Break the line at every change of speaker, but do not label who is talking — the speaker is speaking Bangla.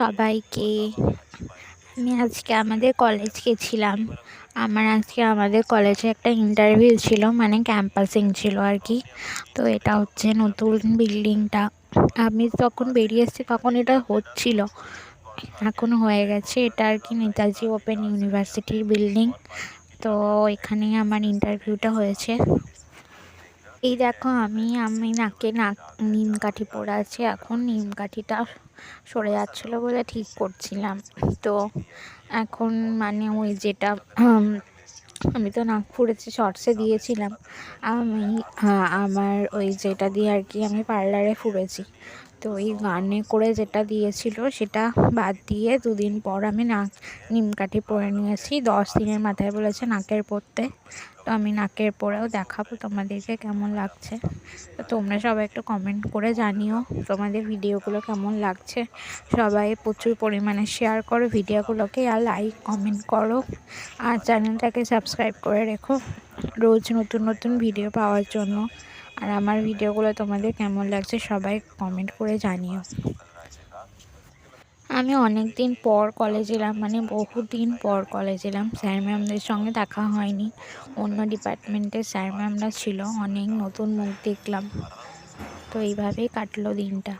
সবাইকে। আমি আজকে আমাদের কলেজ গেছিলাম। আমাদের কলেজে একটা ইন্টারভিউ ছিল, মানে ক্যাম্পাসিং ছিল আর কি। তো এটা হচ্ছে নতুন বিল্ডিংটা। আমি যখন বেরিয়ে এসেছি তখন এটা হচ্ছিল, এখন হয়ে গেছে। এটা আর কি নেতাজি ওপেন ইউনিভার্সিটির বিল্ডিং। তো এখানেই আমার ইন্টারভিউটা হয়েছে। এই দেখো, আমি নাকে নিম কাঠি পরে আছি। এখন নিম কাঠিটা সরে যাচ্ছিলো বলে ঠিক করছিলাম। তো এখন মানে ওই যেটা আমি তো নাক ফুঁড়েছি, শর্টসে দিয়েছিলাম। আমার ওই যেটা দিয়ে আর কি আমি পার্লারে ফুঁড়েছি। তো ওই গানে করে যেটা দিয়েছিল সেটা বাদ দিয়ে 2 দিন পর আমি নিমকাঠি পরে নিয়েছি। 10 দিনের মাথায় বলেছে নাকের পরতে। তো আমি নাকের পরেও দেখাবো তোমাদেরকে কেমন লাগছে। তো তোমরা সবাই একটু কমেন্ট করে জানিও তোমাদের ভিডিওগুলো কেমন লাগছে। সবাই প্রচুর পরিমাণে শেয়ার করো ভিডিওগুলোকে, আর লাইক কমেন্ট করো, আর চ্যানেলটাকে সাবস্ক্রাইব করে রেখো রোজ নতুন নতুন ভিডিও পাওয়ার জন্য। আর আমার ভিডিওগুলো তোমাদের কেমন লাগছে সবাই কমেন্ট করে জানিও। আমি অনেক দিন পর কলেজ এলাম, মানে বহুদিন পর কলেজ এলাম। স্যার ম্যামদের সঙ্গে দেখা হয়নি, অন্য ডিপার্টমেন্টের স্যার ম্যামরা ছিল। অনেক নতুন মুখ দেখলাম। তো এইভাবেই কাটলো দিনটা।